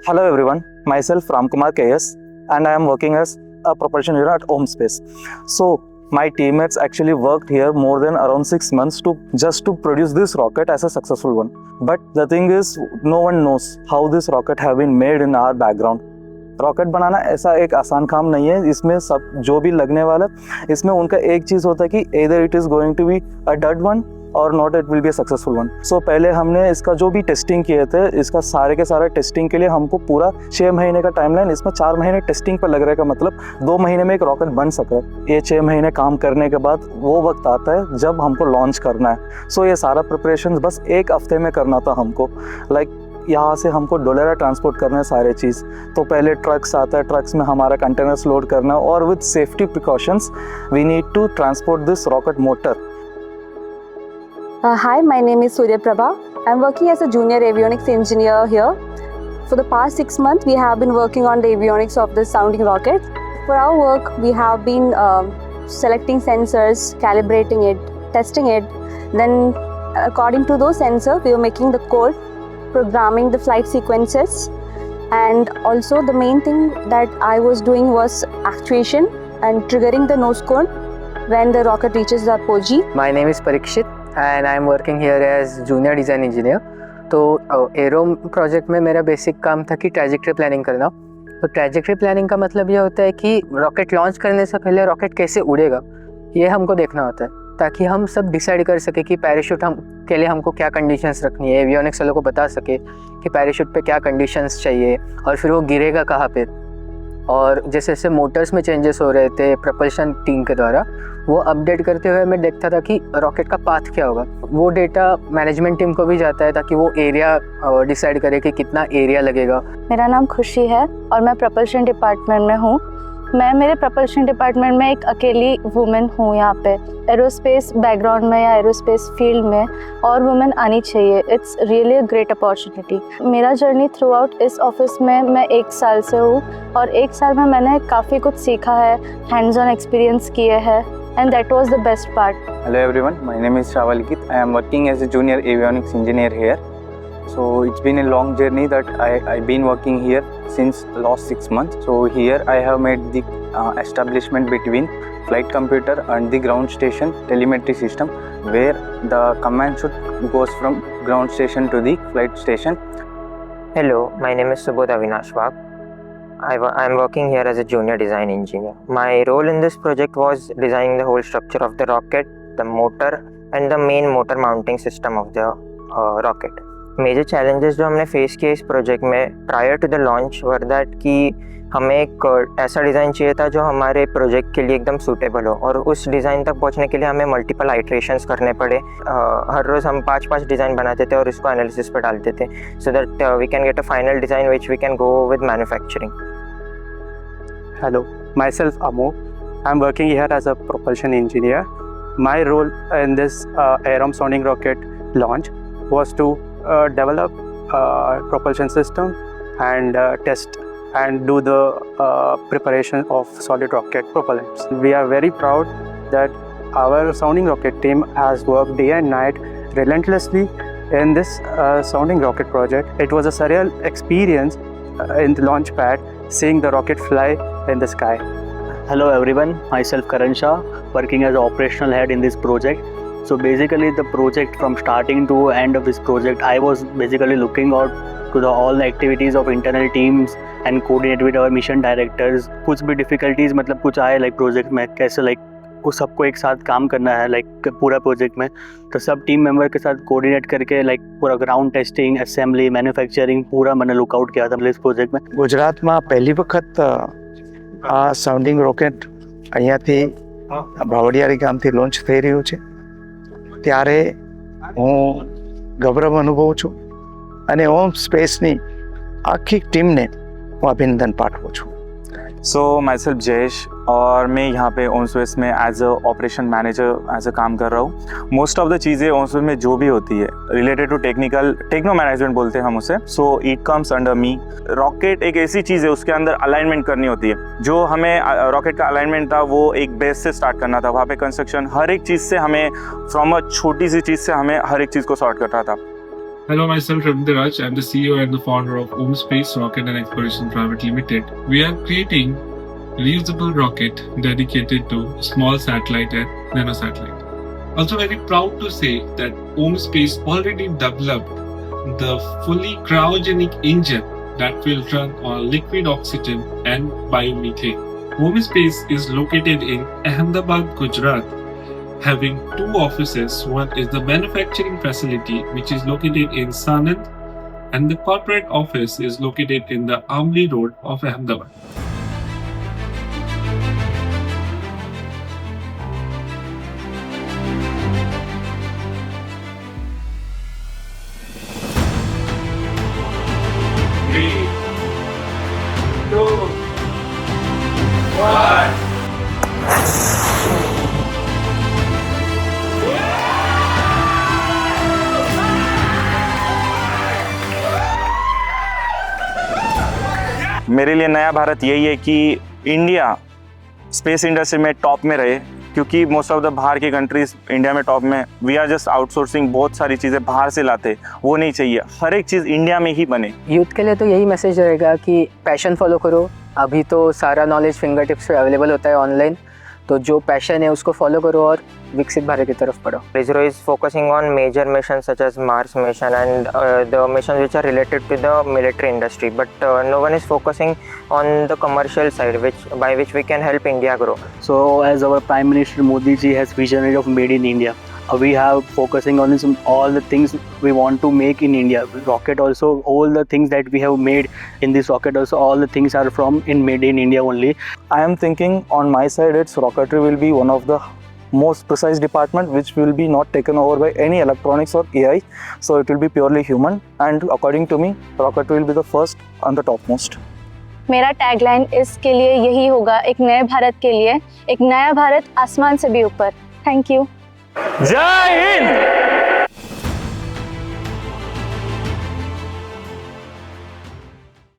Hello everyone, myself Ram Kumar KS and I am working as a propulsion engineer at OhmSpace. So my teammates actually worked here more than around 6 months to produce this rocket as a successful one. But the thing is, no one knows how this rocket have been made in our background. Rocket बनाना ऐसा एक आसान काम नहीं है, इसमें सब जो भी लगने वाला इसमें उनका एक चीज़ होता है कि either it is going to be a dud one और not it will be successful one. So पहले हमने इसका जो भी टेस्टिंग किए थे, इसका सारे के सारे टेस्टिंग के लिए हमको पूरा 6 महीने का टाइमलाइन, इसमें 4 महीने टेस्टिंग पर लग रहा है का मतलब 2 महीने में एक रॉकेट बन सके. ये 6 महीने काम करने के बाद वो वक्त आता है जब हमको लॉन्च करना है. सो ये सारा प्रिपरेशन बस 1 हफ्ते में करना था हमको. लाइक यहाँ से हमको डोलेरा ट्रांसपोर्ट करना है सारे चीज़. तो पहले ट्रक्स आता है, ट्रक्स में हमारा कंटेनर्स लोड करना और with safety precautions we need to transport this rocket motor. Hi, my name is Surya Prabha. I'm working as a junior avionics engineer here. For the past 6 months, we have been working on the avionics of the sounding rocket. For our work, we have been selecting sensors, calibrating it, testing it. Then, according to those sensors, we were making the code, programming the flight sequences. And also, the main thing that I was doing was actuation and triggering the nose cone when the rocket reaches the apogee. My name is Parikshit and I am working here as junior design engineer. तो arrow project में मेरा basic काम था कि trajectory planning करना. तो trajectory planning का मतलब ये होता है कि रॉकेट लॉन्च करने से पहले रॉकेट कैसे उड़ेगा ये हमको देखना होता है, ताकि हम सब डिसाइड कर सके कि पैराशूट के लिए हमको क्या कंडीशंस रखनी है. एवियोनिक्स वालों को बता सके कि पैराशूट पे क्या कंडीशंस चाहिए और फिर वो गिरेगा कहाँ पे. और जैसे जैसे मोटर्स में चेंजेस हो रहे थे प्रपल्शन टीम के द्वारा, वो अपडेट करते हुए मैं देखता था कि रॉकेट का पाथ क्या होगा. वो डेटा मैनेजमेंट टीम को भी जाता है ताकि वो एरिया डिसाइड करे कि कितना एरिया लगेगा. मेरा नाम खुशी है और मैं प्रपल्शन डिपार्टमेंट में हूँ. मैं मेरे प्रपल्शन डिपार्टमेंट में एक अकेली वुमेन हूँ यहाँ पे. एरोस्पेस बैकग्राउंड में या एरोस्पेस फील्ड में और वुमेन आनी चाहिए. It's really a great opportunity. मेरा जर्नी थ्रू आउट इस ऑफिस में मैं 1 साल से हूँ और 1 साल में मैंने काफ़ी कुछ सीखा है, हैंड्स ऑन एक्सपीरियंस किए हैं, and that was the best part. Hello everyone, my name is Shavalikit. I am working as a junior avionics engineer here. So it's been a long journey that I've been working here since last 6 months. So here I have made the establishment between flight computer and the ground station telemetry system, where the command should goes from ground station to the flight station. Hello, my name is Subodh Avinash Wagh. I am working here as a junior design engineer. My role in this project was designing the whole structure of the rocket, the motor and the main motor mounting system of the rocket. Major challenges जो हमने face किए इस project में prior to the launch were that कि हमें एक ऐसा design चाहिए था जो हमारे प्रोजेक्ट के लिए एकदम सूटेबल हो, और उस डिज़ाइन तक पहुंचने के लिए हमें मल्टीपल आइट्रेशंस करने पड़े. हर रोज़ हम 5-5 डिज़ाइन बनाते थे और इसको एनालिसिस पर डालते थे so that we can get a final design which we can go with manufacturing. Hello, myself Amol. I'm working here as a propulsion engineer. My role in this Aerom sounding rocket launch was to develop a propulsion system and test and do the preparation of solid rocket propellants. We are very proud that our sounding rocket team has worked day and night relentlessly in this sounding rocket project. It was a surreal experience in the launch pad, seeing the rocket fly in the sky. Hello everyone, myself Karan Shah, working as operational head in this project. So basically the project from starting to end of this project, I was basically looking out to all the activities of internal teams and coordinate with our mission directors. कुछ भी difficulties मतलब कुछ आए like project में कैसे like उस सबको एक साथ काम करना है like पूरा प्रोजेक्ट में, तो सब टीम मेंबर के साथ कोऑर्डिनेट करके like पूरा ग्राउंड टेस्टिंग, असेंबली, मैन्युफैक्चरिंग पूरा मैंने लुकआउट किया था इस प्रोजेक्ट में. ગુજરાતમાં પહેલી વખત આ સાઉન્ડિંગ રોકેટ અહીંયાથી ભાવડિયારી ગામથી લોન્ચ થઈ રહ્યું છે, ત્યારે હું ગૌરવ અનુભવું છું અને ઓમ સ્પેસની આખી ટીમને હું અભિનંદન પાઠવું છું. सो माई सेल्फ जयेश और मैं यहाँ पे ओहमस्पेस में as a operation manager as a काम कर रहा हूँ. मोस्ट ऑफ द चीज़ें ओहमस्पेस में जो भी होती है रिलेटेड टू टेक्नो मैनेजमेंट बोलते हैं हम उसे. So it comes under me. Rocket एक ऐसी चीज़ है, उसके अंदर अलाइनमेंट करनी होती है. जो हमें रॉकेट का अलाइनमेंट था वो एक बेस से स्टार्ट करना था. वहाँ पे कंस्ट्रक्शन हर एक चीज़ से हमें फ्रॉम अ छोटी सी चीज़ से हमें हर एक चीज़ को सॉर्ट करना था. Hello, myself Ravindraj. I'm the CEO and the founder of Om Space Rocket and Exploration Private Limited. We are creating reusable rocket dedicated to small satellite and nanosatellite. Also very proud to say that Om Space already developed the fully cryogenic engine that will run on liquid oxygen and biomethane. Om Space is located in Ahmedabad, Gujarat, having two offices. One is the manufacturing facility, which is located in Sanand, and the corporate office is located in the Amli Road of Ahmedabad. Three, two, one. मेरे लिए नया भारत यही है कि India space industry में top में रहे, क्योंकि मोस्ट ऑफ द बाहर की कंट्रीज इंडिया में टॉप में, वी आर जस्ट आउटसोर्सिंग, बहुत सारी चीज़ें बाहर से लाते, वो नहीं चाहिए, हर एक चीज़ इंडिया में ही बने। यूथ के लिए तो यही मैसेज रहेगा कि पैशन फॉलो करो। अभी तो सारा नॉलेज फिंगर टिप्स पे अवेलेबल होता है ऑनलाइन, तो जो पैशन है उसको फॉलो करो और विकसित भारत की तरफ बढ़ो। ISRO is focusing on major missions such as Mars mission and the missions which are related to the military industry, but no one is focusing on the commercial side, by which we can help India grow. So as our Prime Minister Modi ji has visionary of Made in India, we have focusing on this, all the things we want to make in India. Rocket also, all the things that we have made in this rocket also, all the things are from Made in India only. I am thinking on my side, its rocketry will be one of the most precise department which will be not taken over by any electronics or AI, so it will be purely human, and according to me rocketry will be the first and the topmost. मेरा tagline इसके लिए यही होगा, एक नए भारत के लिए, एक नया भारत आसमान से भी ऊपर। Thank you. जय हिंद।